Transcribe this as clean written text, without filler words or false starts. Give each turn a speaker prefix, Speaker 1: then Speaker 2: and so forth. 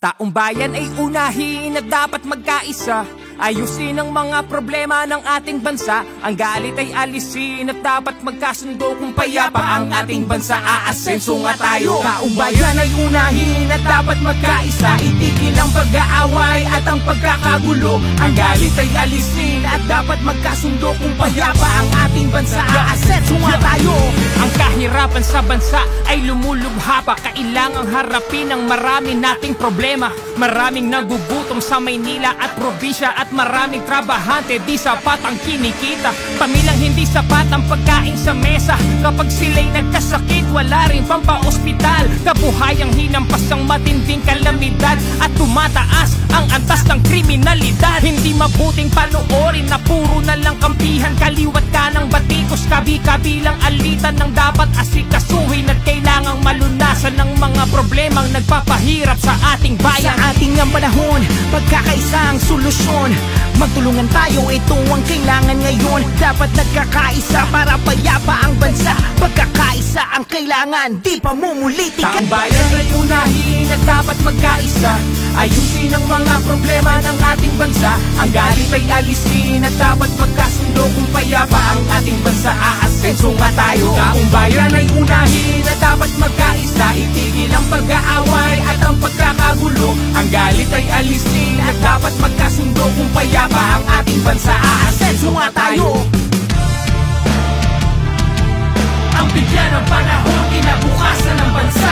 Speaker 1: Taong bayan ay unahin at dapat magkaisa. Ayusin ang mga problema ng ating bansa. Ang galit ay alisin at dapat magkasundo. Kung payapa ang ating bansa, aasenso nga tayo. Taong bayan ay unahin at dapat magkaisa. Itigil ang pag-aaway at ang pagkakagulo. Ang galit ay alisin at dapat magkasundo. Kung payapa ang ating bansa, aasenso nga tayo. Ang kahirapan sa bansa ay lumulubha pa. Kailangang harapin ang marami nating problema. Maraming nagugutom sa Maynila at probinsya at maraming trabahante di sapat ang kinikita. Pamilyang hindi sapat ang pagkain sa mesa. Kapag sila'y nagkasakit, wala rin pampaospital. Kabuhayang hinampas ang matinding kalamidad at tumataas ang antas ng kriminalidad. Hindi mabuting panoorin na puro na lang kampihan. Kaliwat ka ng batikos, kabi-kabilang alitan ng dapat asikasuhin at kailangang malunasan ng mga problemang nagpapahirap sa ating bayan.
Speaker 2: Sa ating ang panahon, pagkakaisa ang solusyon. Magtulungan tayo, ito ang kailangan ngayon. Dapat nagkakaisa para payapa ang bansa. Pagkakaisa ang kailangan, di pa mumulitik.
Speaker 1: Taong bayan ay unahin at dapat magkaisa. Ayusin ang mga problema ng ating bansa. Ang galit ay alisin at dapat magkasundo. Kung payapa ang ating bansa, aasenso nga tayo. Taong bayan ay unahin at dapat magkaisa. Itigil ang pag-aaway at ang pagkakagulo. Ang galit ay alisin at dapat magkasundo. Kung payapa ang ating bansa, aasenso nga tayo. Ang bigyan ng panahon, kinabukasan ng bansa.